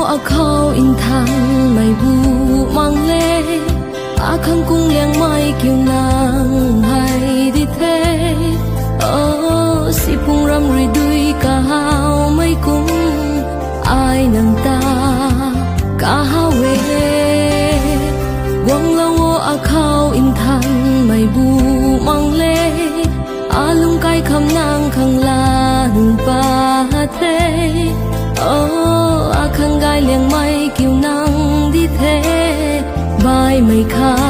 a khâu in thang mai bu mang lê a khang cung liang mai kiêu nàng hay đi thế si pung ram ri đuôi cả hao mai cung ai nang ta cả hao về quăng lâu a khâu in thang mai bu mang lê a lung kai kham nang khang la hung pa thế a khang gai liang mai kiêu nàng đi thế vai mây khá